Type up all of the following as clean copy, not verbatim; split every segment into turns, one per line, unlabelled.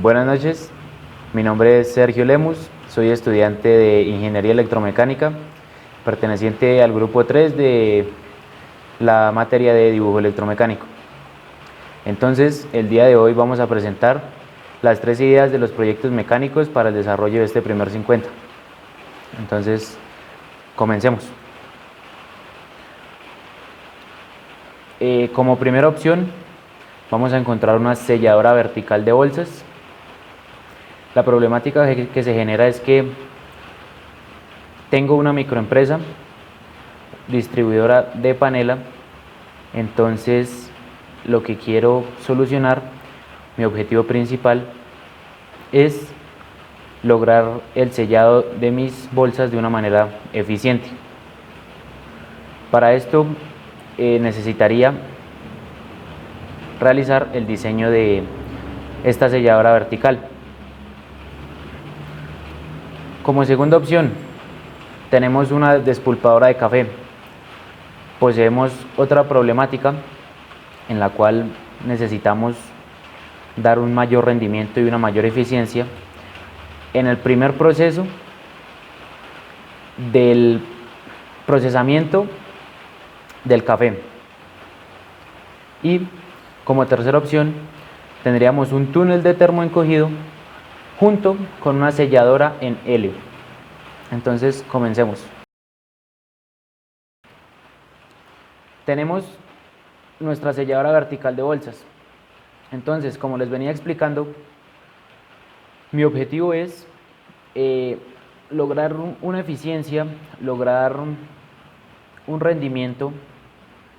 Buenas noches, mi nombre es Sergio Lemus, soy estudiante de Ingeniería Electromecánica, perteneciente al grupo 3 de la materia de dibujo electromecánico. Entonces, el día de hoy vamos a presentar las 3 ideas de los proyectos mecánicos para el desarrollo de este primer 50. Entonces, comencemos. Como primera opción, vamos a encontrar una selladora vertical de bolsas. La problemática que se genera es que tengo una microempresa distribuidora de panela, entonces lo que quiero solucionar, mi objetivo principal es lograr el sellado de mis bolsas de una manera eficiente. Para esto necesitaría realizar el diseño de esta selladora vertical. Como segunda opción, tenemos una despulpadora de café. Poseemos otra problemática en la cual necesitamos dar un mayor rendimiento y una mayor eficiencia en el primer proceso del procesamiento del café. Y como tercera opción, tendríamos un túnel de termoencogido junto con una selladora en helio. Entonces, comencemos. Tenemos nuestra selladora vertical de bolsas. Entonces, como les venía explicando, mi objetivo es lograr una eficiencia, lograr un rendimiento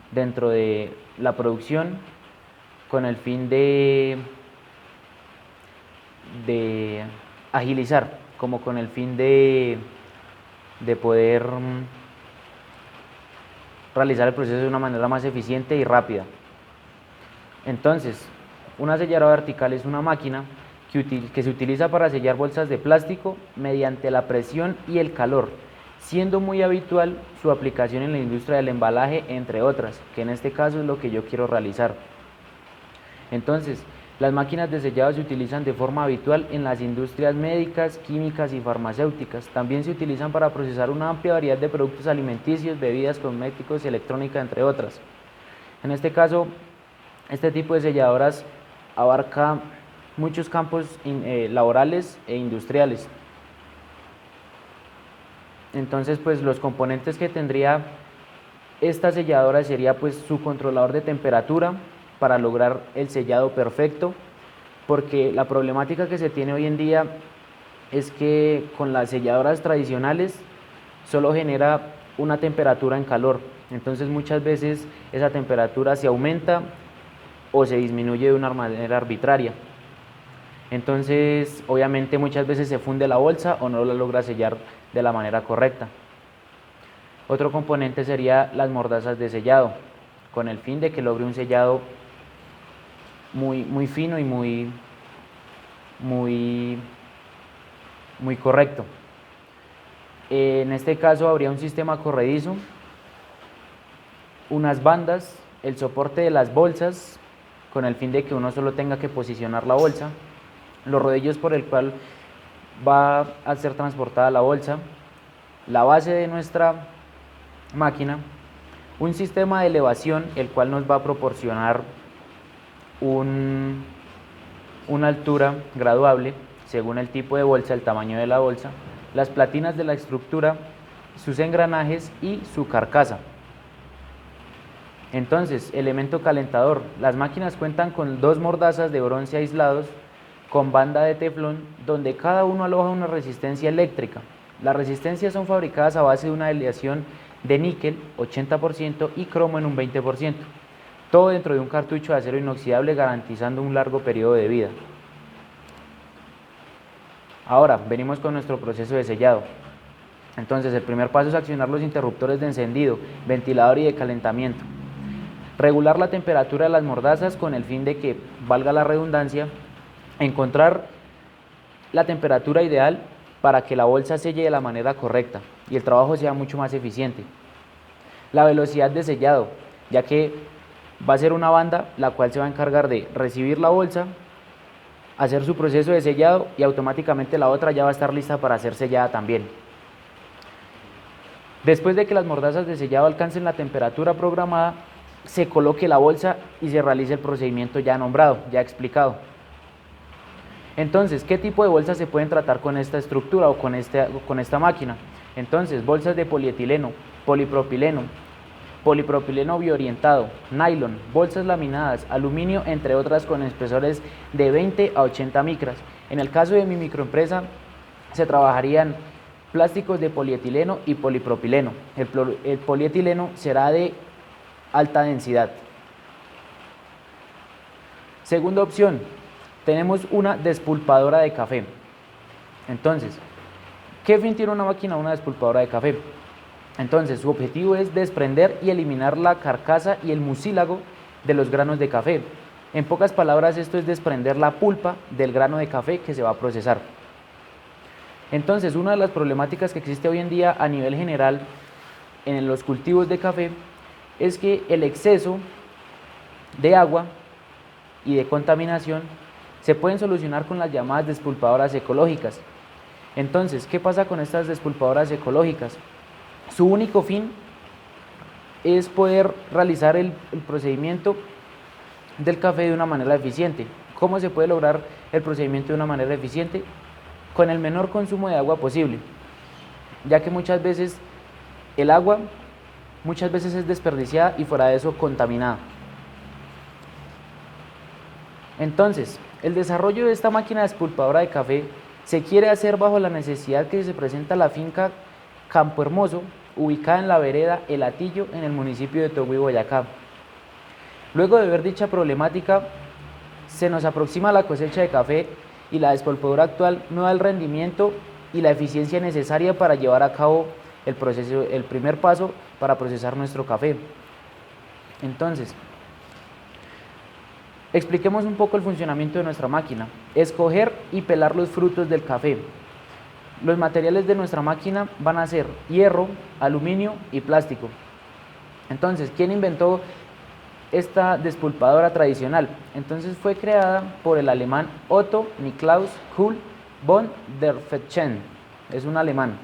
dentro de la producción con el fin de agilizar, como con el fin de poder realizar el proceso de una manera más eficiente y rápida. Entonces, una selladora vertical es una máquina que se utiliza para sellar bolsas de plástico mediante la presión y el calor, siendo muy habitual su aplicación en la industria del embalaje, entre otras, que en este caso es lo que yo quiero realizar. Entonces, las máquinas de sellado se utilizan de forma habitual en las industrias médicas, químicas y farmacéuticas. También se utilizan para procesar una amplia variedad de productos alimenticios, bebidas, cosméticos y electrónica, entre otras. En este caso, este tipo de selladoras abarca muchos campos laborales e industriales. Entonces, pues los componentes que tendría esta selladora sería pues su controlador de temperatura para lograr el sellado perfecto, porque la problemática que se tiene hoy en día es que con las selladoras tradicionales solo genera una temperatura en calor, entonces muchas veces esa temperatura se aumenta o se disminuye de una manera arbitraria. Entonces, obviamente muchas veces se funde la bolsa o no la logra sellar de la manera correcta. Otro componente sería las mordazas de sellado, con el fin de que logre un sellado muy fino y muy correcto. En este caso habría un sistema corredizo, unas bandas, el soporte de las bolsas, con el fin de que uno solo tenga que posicionar la bolsa, los rodillos por el cual va a ser transportada la bolsa, la base de nuestra máquina, un sistema de elevación el cual nos va a proporcionar una altura graduable según el tipo de bolsa, el tamaño de la bolsa, las platinas de la estructura, sus engranajes y su carcasa. Entonces, elemento calentador. Las máquinas cuentan con 2 mordazas de bronce aislados con banda de teflón, donde cada uno aloja una resistencia eléctrica. Las resistencias son fabricadas a base de una aleación de níquel 80% y cromo en un 20%. Todo dentro de un cartucho de acero inoxidable, garantizando un largo periodo de vida. Ahora, venimos con nuestro proceso de sellado. Entonces, el primer paso es accionar los interruptores de encendido, ventilador y de calentamiento. Regular la temperatura de las mordazas con el fin de que, valga la redundancia, encontrar la temperatura ideal para que la bolsa selle de la manera correcta y el trabajo sea mucho más eficiente. La velocidad de sellado, ya que va a ser una banda la cual se va a encargar de recibir la bolsa, hacer su proceso de sellado y automáticamente la otra ya va a estar lista para ser sellada también. Después de que las mordazas de sellado alcancen la temperatura programada, se coloque la bolsa y se realice el procedimiento ya nombrado, ya explicado. Entonces, ¿qué tipo de bolsas se pueden tratar con esta estructura o con esta máquina? Entonces, bolsas de polietileno, polipropileno, polipropileno bioorientado, nylon, bolsas laminadas, aluminio, entre otras con espesores de 20 a 80 micras. En el caso de mi microempresa, se trabajarían plásticos de polietileno y polipropileno. El polietileno será de alta densidad. Segunda opción, tenemos una despulpadora de café. Entonces, ¿qué fin tiene una despulpadora de café? Entonces, su objetivo es desprender y eliminar la carcasa y el mucílago de los granos de café. En pocas palabras, esto es desprender la pulpa del grano de café que se va a procesar. Entonces, una de las problemáticas que existe hoy en día a nivel general en los cultivos de café es que el exceso de agua y de contaminación se pueden solucionar con las llamadas despulpadoras ecológicas. Entonces, ¿qué pasa con estas despulpadoras ecológicas? Su único fin es poder realizar el procedimiento del café de una manera eficiente. ¿Cómo se puede lograr el procedimiento de una manera eficiente? Con el menor consumo de agua posible, ya que muchas veces el agua es desperdiciada y fuera de eso contaminada. Entonces, el desarrollo de esta máquina despulpadora de café se quiere hacer bajo la necesidad que se presenta la finca Campo Hermoso, ubicada en la vereda El Hatillo, en el municipio de Togui, Boyacá. Luego de ver dicha problemática, se nos aproxima la cosecha de café y la despulpadora actual no da el rendimiento y la eficiencia necesaria para llevar a cabo el primer paso para procesar nuestro café. Entonces, expliquemos un poco el funcionamiento de nuestra máquina. Escoger y pelar los frutos del café. Los materiales de nuestra máquina van a ser hierro, aluminio y plástico. Entonces, ¿quién inventó esta despulpadora tradicional? Entonces fue creada por el alemán Otto Niklaus Kuhl von der Fetschen. Es un alemán.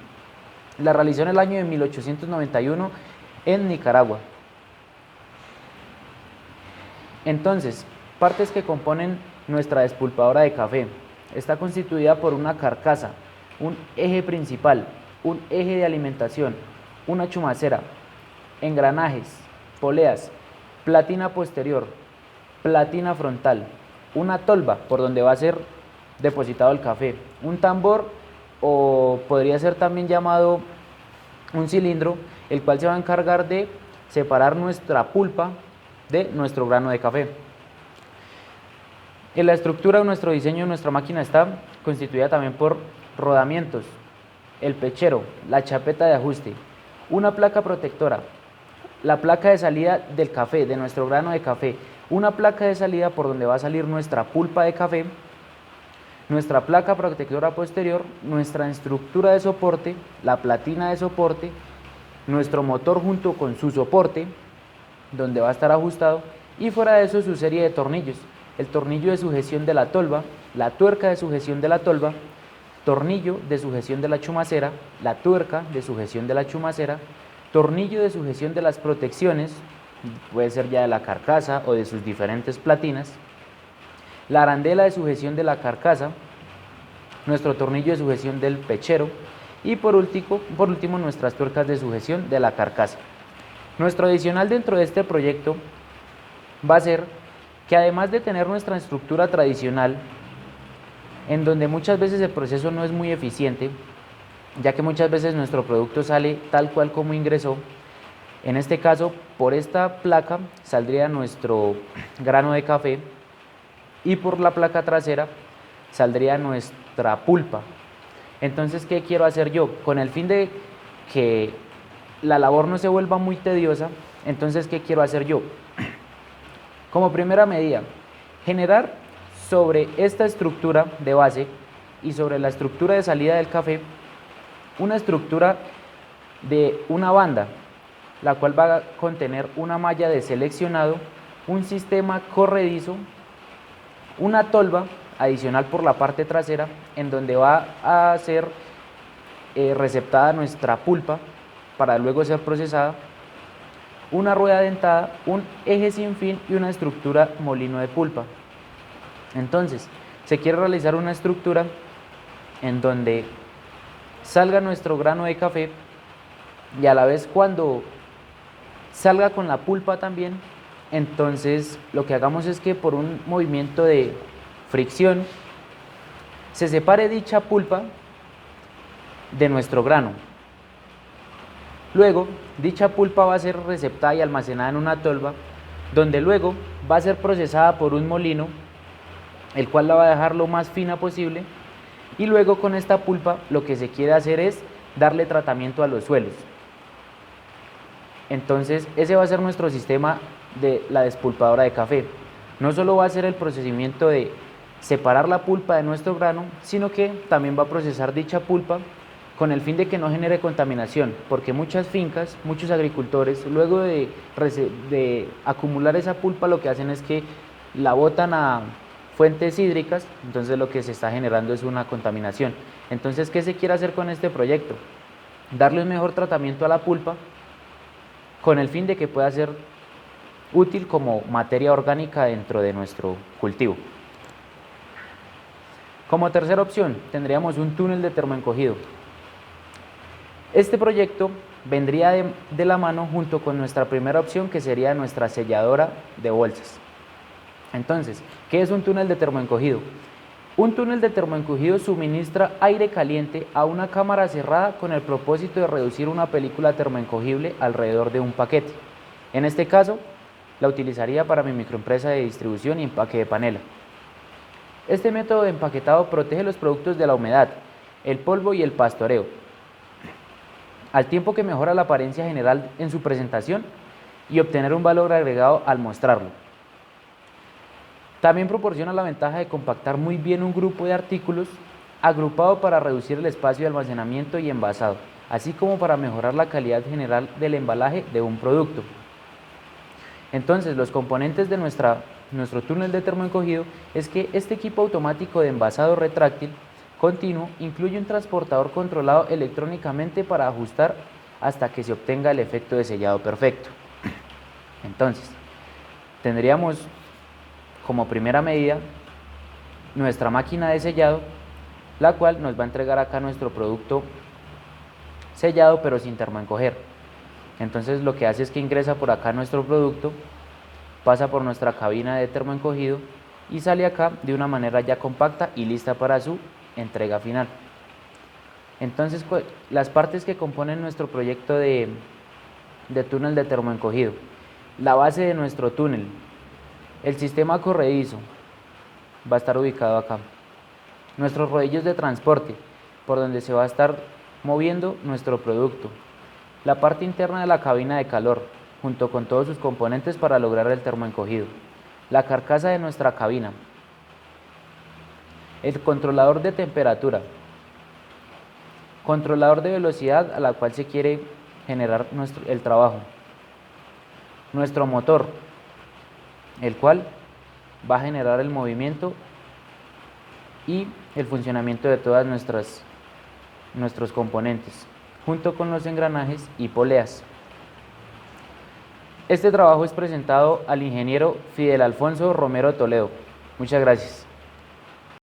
La realizó en el año de 1891 en Nicaragua. Entonces, partes que componen nuestra despulpadora de café. Está constituida por una carcasa, un eje principal, un eje de alimentación, una chumacera, engranajes, poleas, platina posterior, platina frontal, una tolva por donde va a ser depositado el café, un tambor o podría ser también llamado un cilindro, el cual se va a encargar de separar nuestra pulpa de nuestro grano de café. En la estructura de nuestro diseño de nuestra máquina está constituida también por rodamientos, el pechero, la chapeta de ajuste, una placa protectora, la placa de salida del café, de nuestro grano de café, una placa de salida por donde va a salir nuestra pulpa de café, nuestra placa protectora posterior, nuestra estructura de soporte, la platina de soporte, nuestro motor junto con su soporte, donde va a estar ajustado, y fuera de eso su serie de tornillos, el tornillo de sujeción de la tolva, la tuerca de sujeción de la tolva, tornillo de sujeción de la chumacera, la tuerca de sujeción de la chumacera, tornillo de sujeción de las protecciones, puede ser ya de la carcasa o de sus diferentes platinas, la arandela de sujeción de la carcasa, nuestro tornillo de sujeción del pechero y por último nuestras tuercas de sujeción de la carcasa. Nuestro adicional dentro de este proyecto va a ser que además de tener nuestra estructura tradicional, en donde muchas veces el proceso no es muy eficiente, ya que muchas veces nuestro producto sale tal cual como ingresó, en este caso por esta placa saldría nuestro grano de café y por la placa trasera saldría nuestra pulpa. Entonces, ¿qué quiero hacer yo? Con el fin de que la labor no se vuelva muy tediosa, entonces, ¿qué quiero hacer yo? Como primera medida, generar sobre esta estructura de base y sobre la estructura de salida del café, una estructura de una banda, la cual va a contener una malla de seleccionado, un sistema corredizo, una tolva adicional por la parte trasera, en donde va a ser receptada nuestra pulpa para luego ser procesada, una rueda dentada, un eje sin fin y una estructura molino de pulpa. Entonces, se quiere realizar una estructura en donde salga nuestro grano de café y a la vez cuando salga con la pulpa también, entonces lo que hagamos es que por un movimiento de fricción se separe dicha pulpa de nuestro grano. Luego, dicha pulpa va a ser receptada y almacenada en una tolva, donde luego va a ser procesada por un molino, el cual la va a dejar lo más fina posible, y luego con esta pulpa lo que se quiere hacer es darle tratamiento a los suelos. Entonces, ese va a ser nuestro sistema de la despulpadora de café. No solo va a ser el procedimiento de separar la pulpa de nuestro grano, sino que también va a procesar dicha pulpa con el fin de que no genere contaminación, porque muchas fincas, muchos agricultores, luego de acumular esa pulpa, lo que hacen es que la botan a fuentes hídricas, entonces lo que se está generando es una contaminación. Entonces, ¿qué se quiere hacer con este proyecto? Darle un mejor tratamiento a la pulpa con el fin de que pueda ser útil como materia orgánica dentro de nuestro cultivo. Como tercera opción, tendríamos un túnel de termoencogido. Este proyecto vendría de la mano junto con nuestra primera opción, que sería nuestra selladora de bolsas. Entonces, ¿qué es un túnel de termoencogido? Un túnel de termoencogido suministra aire caliente a una cámara cerrada con el propósito de reducir una película termoencogible alrededor de un paquete. En este caso, la utilizaría para mi microempresa de distribución y empaque de panela. Este método de empaquetado protege los productos de la humedad, el polvo y el pastoreo, al tiempo que mejora la apariencia general en su presentación y obtener un valor agregado al mostrarlo. También proporciona la ventaja de compactar muy bien un grupo de artículos agrupado para reducir el espacio de almacenamiento y envasado, así como para mejorar la calidad general del embalaje de un producto. Entonces, los componentes de nuestro túnel de termoencogido es que este equipo automático de envasado retráctil continuo incluye un transportador controlado electrónicamente para ajustar hasta que se obtenga el efecto de sellado perfecto. Entonces, tendríamos como primera medida nuestra máquina de sellado, la cual nos va a entregar acá nuestro producto sellado pero sin termoencoger. Entonces lo que hace es que ingresa por acá nuestro producto, pasa por nuestra cabina de termoencogido y sale acá de una manera ya compacta y lista para su entrega final. Entonces, las partes que componen nuestro proyecto de túnel de termoencogido: la base de nuestro túnel, el sistema corredizo va a estar ubicado acá, nuestros rodillos de transporte por donde se va a estar moviendo nuestro producto, la parte interna de la cabina de calor junto con todos sus componentes para lograr el termoencogido, la carcasa de nuestra cabina, el controlador de temperatura, controlador de velocidad a la cual se quiere generar el trabajo, nuestro motor, el cual va a generar el movimiento y el funcionamiento de todas nuestros componentes, junto con los engranajes y poleas. Este trabajo es presentado al ingeniero Fidel Alfonso Romero Toledo. Muchas gracias.